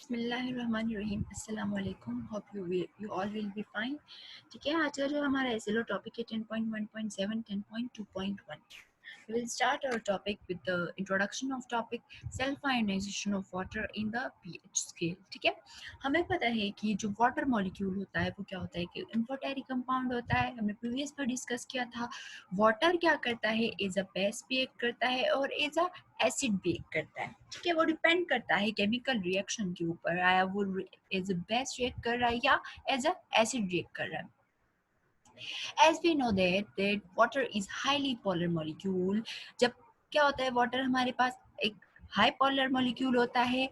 बिस्मिल्लाहिर्रहमानिर्रहीम अस्सलाम वालेकुम। Hope you all will be fine. ठीक है, आज का जो हमारा एसएलओ टॉपिक है 10.1.7 10.2.1। We will start our topic with the introduction of topic self ionization of water in the pH scale। ठीक है, हमें पता है कि जो वाटर मॉलिक्यूल होता है वो क्या होता है कि इम्फोटेरिक कंपाउंड होता है। हमने प्रीवियस पर डिस्कस किया था वाटर क्या करता है, एज अ बेस बिहेव करता है और एज अ एसिड बिहेव करता है। ठीक है, वो डिपेंड करता है केमिकल रिएक्शन के ऊपर, आया वो एज अ बेस रिएक्ट कर रहा है या एज अ एसिड रिएक्ट कर रहा है। As we know that water is highly polar molecule। जब क्या होता है, वाटर हमारे पास एक हाई पोलर मॉलिक्यूल होता है।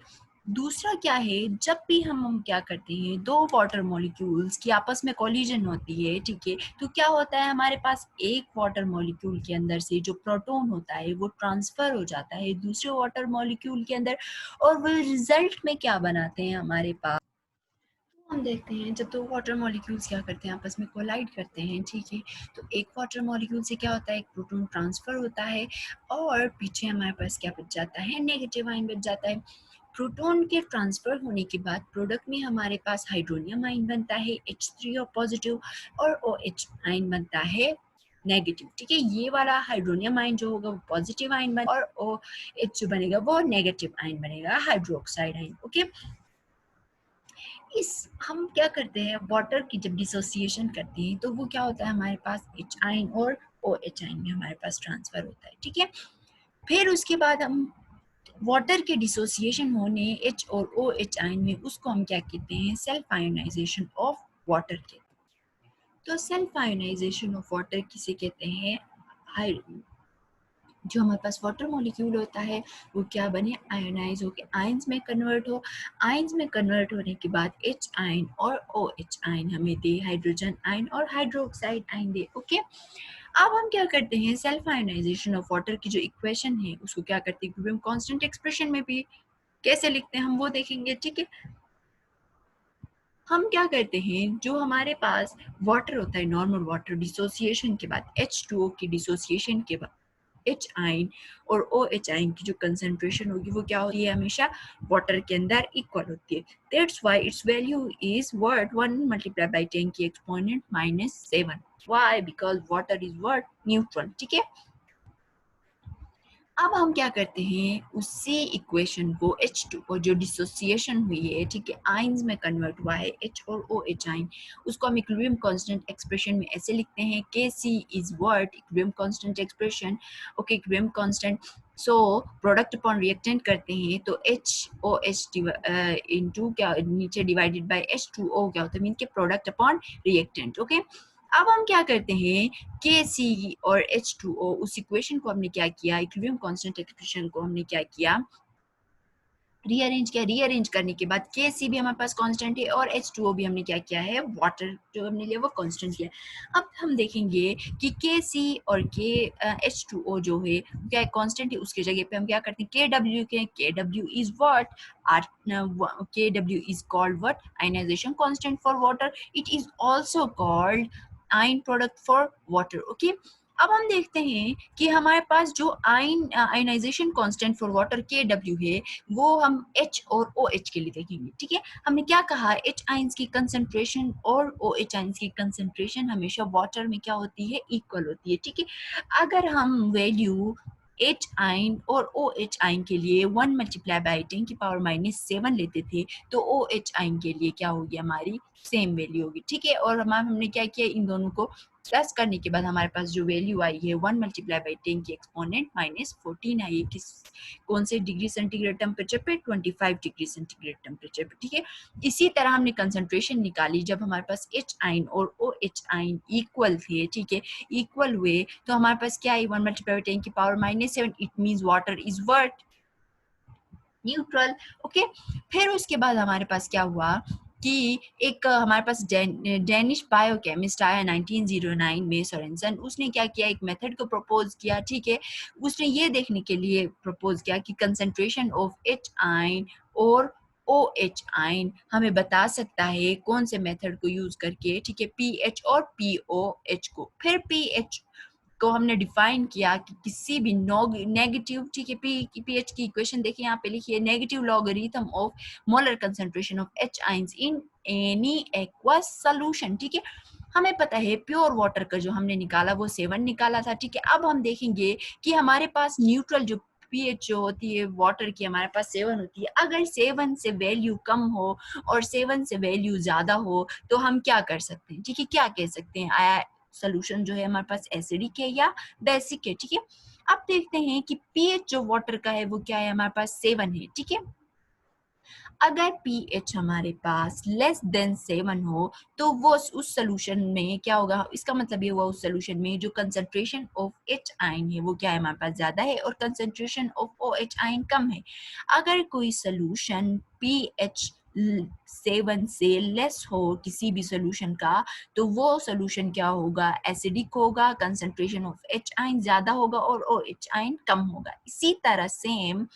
दूसरा क्या है, जब भी हम क्या करते हैं, दो वाटर मॉलिक्यूल्स की आपस में कोलिजन होती है, ठीक है, तो क्या होता है, हमारे पास एक वाटर मॉलिक्यूल के अंदर से जो प्रोटॉन होता है वो ट्रांसफर हो जाता है दूसरे वाटर मॉलिक्यूल के अंदर, और वो रिजल्ट में क्या बनाते हैं हमारे पास। हम देखते हैं जब दो वाटर मॉलिक्यूल्स क्या करते हैं, आपस में कोलाइड करते हैं, ठीक है, तो एक वाटर मॉलिक्यूल से क्या होता है, एक प्रोटॉन ट्रांसफर होता है और पीछे हमारे पास क्या बच जाता है, नेगेटिव आयन बच जाता है। प्रोटॉन के ट्रांसफर होने के बाद प्रोडक्ट में हमारे पास हाइड्रोनियम आयन बनता है H3 और पॉजिटिव, और OH आयन बनता है नेगेटिव। ठीक है, ये वाला हाइड्रोनियम आयन जो होगा वो पॉजिटिव आयन बनेगा और OH जो बनेगा वो नेगेटिव आयन बनेगा, हाइड्रोक्साइड आयन। ओके, इस हम क्या करते हैं, वाटर की जब डिसोसिएशन करते हैं तो वो क्या होता है, हमारे पास H आयन और OH आयन में हमारे पास ट्रांसफर होता है। ठीक है, फिर उसके बाद हम वाटर के डिसोसिएशन होने H और OH आयन में, उसको हम क्या कहते हैं, सेल्फ आयोनाइजेशन ऑफ वाटर के। तो सेल्फ आयोनाइजेशन ऑफ वाटर किसे कहते हैं, जो हमारे पास वाटर मॉलिक्यूल होता है वो क्या बने, आयोनाइज होके आयंस में कन्वर्ट हो। आयंस में कन्वर्ट होने के बाद H आयन और OH आयन हमें दे हाइड्रोजन आयन और हाइड्रोक्साइड आयन दे। ओके, अब हम क्या करते हैं, सेल्फ आयोनाइजेशन ऑफ वाटर की जो इक्वेशन है उसको क्या करते हैं, इक्विलिब्रियम कांस्टेंट एक्सप्रेशन में भी कैसे लिखते हैं हम वो देखेंगे। ठीक है, हम क्या करते हैं, जो हमारे पास वाटर होता है, नॉर्मल वाटर डिसोसिएशन के बाद H2O की डिसोसिएशन के बाद H आयन और OH आयन की जो कंसंट्रेशन होगी वो क्या होती है, हमेशा वाटर के अंदर इक्वल होती है। That's why it's value is what 1 multiply by 10 की exponent -7। Why, because water is what, neutral. ठीक है, अब हम क्या करते हैं, उसी इक्वेशन को H2 और जो डिसोसिएशन हुई है, ठीक है, आयंस में कन्वर्ट हुआ है H और OH आयन, उसको हम इक्विलिब्रियम कांस्टेंट एक्सप्रेशन में ऐसे लिखते हैं, Kc is what, equilibrium constant expression. Okay, equilibrium constant, so product upon reactant करते हैं तो HOH इनटू क्या, नीचे डिवाइडेड बाय H2O क्या होता है, मीन के प्रोडक्ट अपॉन रिएक्टेंट। ओके, अब हम क्या करते हैं, Kc और H2O, उस इक्वेशन को हमने क्या किया, इक्विलिब्रियम कांस्टेंट एक्सप्रेशन को हमने क्या किया, रीअरेंज किया। रीअरेंज करने के बाद Kc भी हमारे पास कांस्टेंट है और H2O भी हमने क्या किया है, वाटर जो हमने लिया वो कांस्टेंट किया। अब हम देखेंगे कि Kc और H2O जो है क्या कांस्टेंट है, उसकी जगह पे हम क्या करते हैं, Kw के, Kw is what, Kw is called what, ionization constant for water, it is also called ion product for water। Okay, अब हम देखते हैं कि हमारे पास जो ionisation constant for water Kw है वो हम H और OH के लिए देखेंगे। ठीक है, हमने क्या कहा, H आयंस की कंसंट्रेशन और OH आयंस की कंसंट्रेशन हमेशा वाटर में क्या होती है, इक्वल होती है। ठीक है, अगर हम वैल्यू H आयन और OH आयन के लिए 1 मल्टीप्लाई बाई 10 की पावर -7 लेते थे तो OH आयन के लिए क्या होगी, हमारी सेम वैल्यू होगी। ठीक है, और हमने क्या किया, इन दोनों को प्लस करने के बाद हमारे पास जो वैल्यू आई है 1 मल्टीप्लाई बाई 10 की एक्सपोनेंट -14 आई है, किस कौन से डिग्री सेंटीग्रेड टेम्परेचर पे, 25 डिग्री सेंटीग्रेड टेम्परेचर पे। ठीक है, इसी तरह हमने कंसंट्रेशन निकाली जब हमारे पास H आयन और OH आयन इक्वल थे। ठीक है, इक्वल हुए तो हमारे पास क्या आई, 1 मल्टीप्लाई बाई 10 की power -7, it means water is what, neutral. Okay, फिर उसके बाद हमारे पास क्या हुआ कि एक हमारे पास डेनिश बायोकेमिस्ट आया 1909 में, सोरेनसन, उसने क्या किया, एक मेथड को प्रपोज किया। ठीक है, उसने ये देखने के लिए प्रपोज किया कि कंसंट्रेशन ऑफ H आयन और OH आयन हमें बता सकता है कौन से मेथड को यूज करके। ठीक है, पीएच और पीओएच को, फिर पीएच को हमने डिफाइन किया कि किसी भी नेगेटिव, ठीक है, पीएच की इक्वेशन देखिए यहाँ पे लिखिए, negative logarithm of molar concentration of H ions in any aqueous solution, ठीक है। हमें पता है प्योर वाटर का जो हमने निकाला वो 7 निकाला था, ठीक है। अब हम देखेंगे कि हमारे पास न्यूट्रल जो पीएच जो होती है वाटर की हमारे पास 7 होती है। अगर 7 से वैल्यू कम हो और 7 से वैल्यू ज्यादा हो तो हम क्या कर सकते हैं, ठीक है, क्या कह सकते हैं, आया सोल्यूशन जो है हमारे पास एसिडिक है या बेसिक है, ठीक है। अब देखते हैं कि पीएच जो वाटर का है वो क्या है, हमारे पास 7 है, ठीक है। अगर pH हमारे पास लेस देन 7 हो तो वो उस सोल्यूशन में क्या होगा, इसका मतलब ये हुआ उस सोल्यूशन में जो कंसंट्रेशन ऑफ H आयन है वो क्या है, हमारे पास ज्यादा है और कंसंट्रेशन ऑफ OH आयन कम है। अगर कोई सोल्यूशन pH 7 से लेस हो किसी भी सोल्यूशन का तो वो सोल्यूशन क्या होगा, एसिडिक होगा, कंसंट्रेशन ऑफ H आयन ज्यादा होगा और OH आयन कम होगा। इसी तरह सेम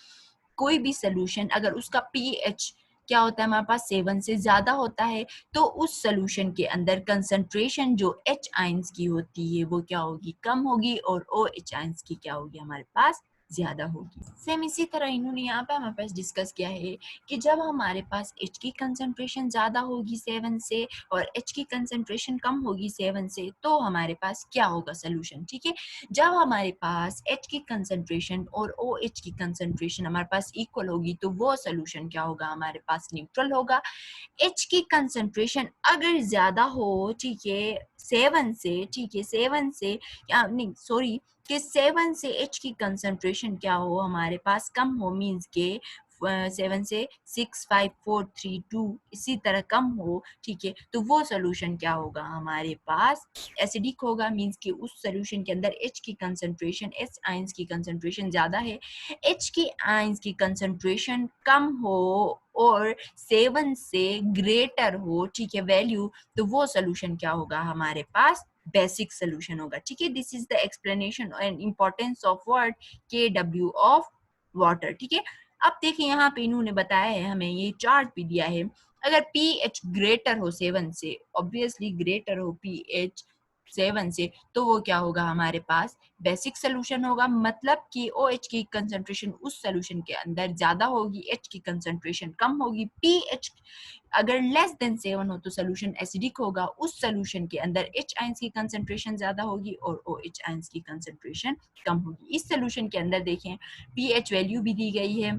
कोई भी सोल्यूशन अगर उसका पीएच क्या होता है, हमारे पास 7 से ज्यादा होता है तो उस सोल्यूशन के अंदर कंसंट्रेशन जो एच आयंस की होती है वो क्या होगी, कम होगी और ओ एच आयंस की क्या होगी, हमारे पास ज्यादा होगी। सेम इसी तरह इन्होंने यहाँ पे हमारे पास डिस्कस किया है कि जब हमारे पास H की कंसंट्रेशन ज्यादा होगी 7 से और H की कंसंट्रेशन कम होगी 7 से तो हमारे पास क्या होगा सोल्यूशन, ठीक है। जब हमारे पास H की कंसंट्रेशन और OH की कंसंट्रेशन हमारे पास इक्वल होगी तो वो सोल्यूशन क्या होगा, हमारे पास न्यूट्रल होगा। H की कंसंट्रेशन अगर ज्यादा हो, ठीक है, 7 से, ठीक है, 7 से या नहीं सॉरी कि 7 से H की कंसंट्रेशन क्या हो, हमारे पास कम हो, मींस के 7 से 6 5 4 3 2 इसी तरह कम हो, ठीक है, तो वो सोल्यूशन क्या होगा, हमारे पास एसिडिक होगा, मींस कि उस सोल्यूशन के अंदर H की कंसंट्रेशन, H आयंस की कंसंट्रेशन ज्यादा है, H की आयंस की कंसंट्रेशन कम हो और 7 से ग्रेटर हो, ठीक है, वैल्यू, तो वो सोल्यूशन क्या होगा, हमारे पास बेसिक सोल्यूशन होगा, ठीक है। This is the explanation and importance of word KW of water, ठीक है। अब देखिए यहाँ पे इन्होंने बताया है, हमें ये चार्ट भी दिया है, अगर पीएच ग्रेटर हो 7 से, ऑब्वियसली ग्रेटर हो पीएच 7 से तो वो क्या होगा, हमारे पास बेसिक सोल्यूशन होगा, मतलब कि OH की कंसंट्रेशन उस सोल्यूशन के अंदर ज्यादा होगी, H की कंसंट्रेशन कम होगी। pH अगर लेस देन 7 हो तो सोल्यूशन एसिडिक होगा, उस सोल्यूशन के अंदर H आयंस की कंसंट्रेशन ज्यादा होगी और OH आयंस की कंसंट्रेशन कम होगी। इस सोल्यूशन के अंदर देखें pH वैल्यू भी दी गई है,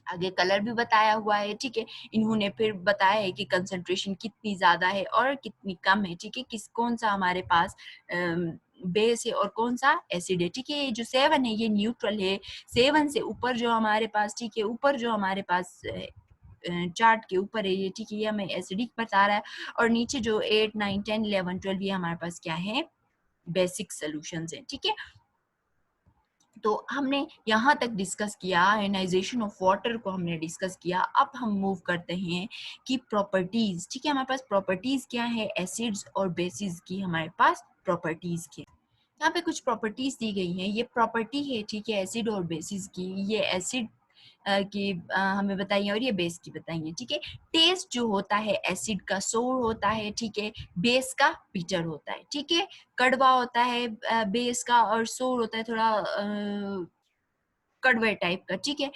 आगे कलर भी बताया हुआ है, ठीक है। इन्होंने फिर बताया है कि कंसंट्रेशन कितनी ज्यादा है और कितनी कम है, ठीक है, किस कौन सा हमारे पास बेस है और कौन सा एसिड है, ठीक है। ये जो 7 है ये न्यूट्रल है, 7 से ऊपर जो हमारे पास, ठीक है, ऊपर जो हमारे पास चार्ट के ऊपर है ये, ठीक है, ये हमें एसिडिक बता रहा है और नीचे जो 8 9 10 11 12 ये हमारे पास क्या है, बेसिक सॉल्यूशंस हैं, ठीक है। तो हमने यहाँ तक डिस्कस किया आयनाइजेशन ऑफ वाटर को हमने डिस्कस किया। अब हम मूव करते हैं कि प्रॉपर्टीज, ठीक है, हमारे पास प्रॉपर्टीज क्या है, एसिड्स और बेसिस की हमारे पास प्रॉपर्टीज की। यहाँ पे कुछ प्रॉपर्टीज दी गई हैं, ये प्रॉपर्टी है, ठीक है, एसिड और बेसिस की। ये एसिड की हमें बताइए और ये बेस की बताइए, ठीक है। टेस्ट जो होता है एसिड का सोर होता है, ठीक है, बेस का बिटर होता है, ठीक है, कड़वा होता है बेस का और सोर होता है थोड़ा कड़वे टाइप का, ठीक है।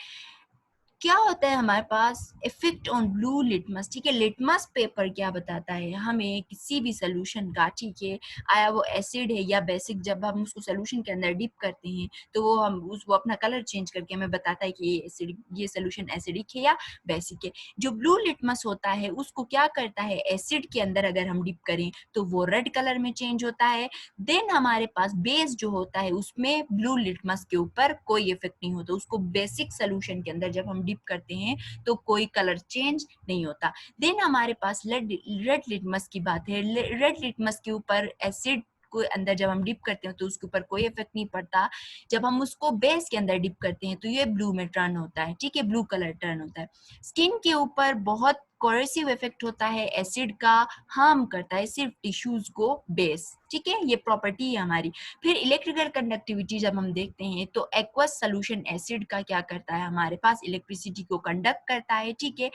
क्या होता है हमारे पास इफेक्ट ऑन ब्लू लिटमस, ठीक है, लिटमस पेपर क्या बताता है हमें किसी भी सोल्यूशन का, ठीक है, आया वो एसिड है या बेसिक, जब हम उसको सोल्यूशन के अंदर डिप करते हैं तो वो हम उसको अपना कलर चेंज करके हमें बताता है कि ये एसिड, ये सोल्यूशन एसिडिक है या बेसिक है। जो ब्लू लिटमस होता है उसको क्या करता है, एसिड के अंदर अगर हम डिप करें तो वो रेड कलर में चेंज होता है। देन हमारे पास बेस जो होता है उसमें ब्लू लिटमस के ऊपर कोई इफेक्ट नहीं होता, उसको बेसिक सोल्यूशन के अंदर जब हम डिप करते हैं तो कोई कलर चेंज नहीं होता। देन हमारे पास रेड लिटमस की बात है, रेड लिटमस के ऊपर एसिड को अंदर जब हम डिप करते हैं तो उसके ऊपर कोई इफेक्ट नहीं पड़ता। जब हम उसको बेस के अंदर डिप करते हैं तो ये ब्लू में टर्न होता है, ठीक है, ब्लू कलर टर्न होता है। स्किन के ऊपर बहुत कोरेसिव इफेक्ट होता है एसिड का, हार्म करता है सिर्फ टिश्यूज को बेस, ठीक है, ये प्रॉपर्टी है हमारी। फिर इलेक्ट्रिकल कंडक्टिविटी जब हम देखते हैं तो एक्वस सोल्यूशन एसिड का क्या करता है, हमारे पास इलेक्ट्रिसिटी को कंडक्ट करता है, ठीक है।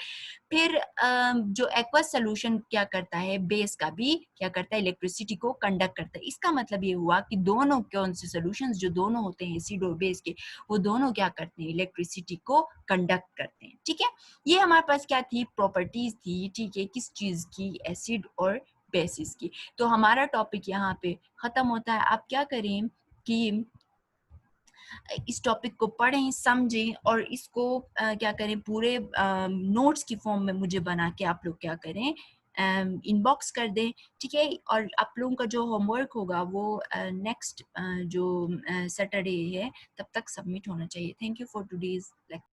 फिर जो एक्वस सोल्यूशन क्या करता है, बेस का भी क्या करता है, इलेक्ट्रिसिटी को कंडक्ट करता है। इसका मतलब ये हुआ कि दोनों कौन से सोल्यूशंस जो दोनों होते हैं एसिड और बेस के, वो दोनों क्या करते हैं, इलेक्ट्रिसिटी को कंडक्ट करते हैं, ठीक है। ये हमारे पास क्या थी, प्रॉपर्टीज थी, ठीक है, किस चीज की, एसिड और बेसिस की। तो हमारा टॉपिक यहाँ पे खत्म होता है। आप क्या करें कि इस टॉपिक को पढ़ें, समझें और इसको क्या करें, पूरे नोट्स की फॉर्म में मुझे बना के आप लोग क्या करें, इनबॉक्स कर दें, ठीक है। और आप लोगों का जो होमवर्क होगा वो नेक्स्ट जो सैटरडे है तब तक सबमिट होना चाहिए। Thank you for today's lecture.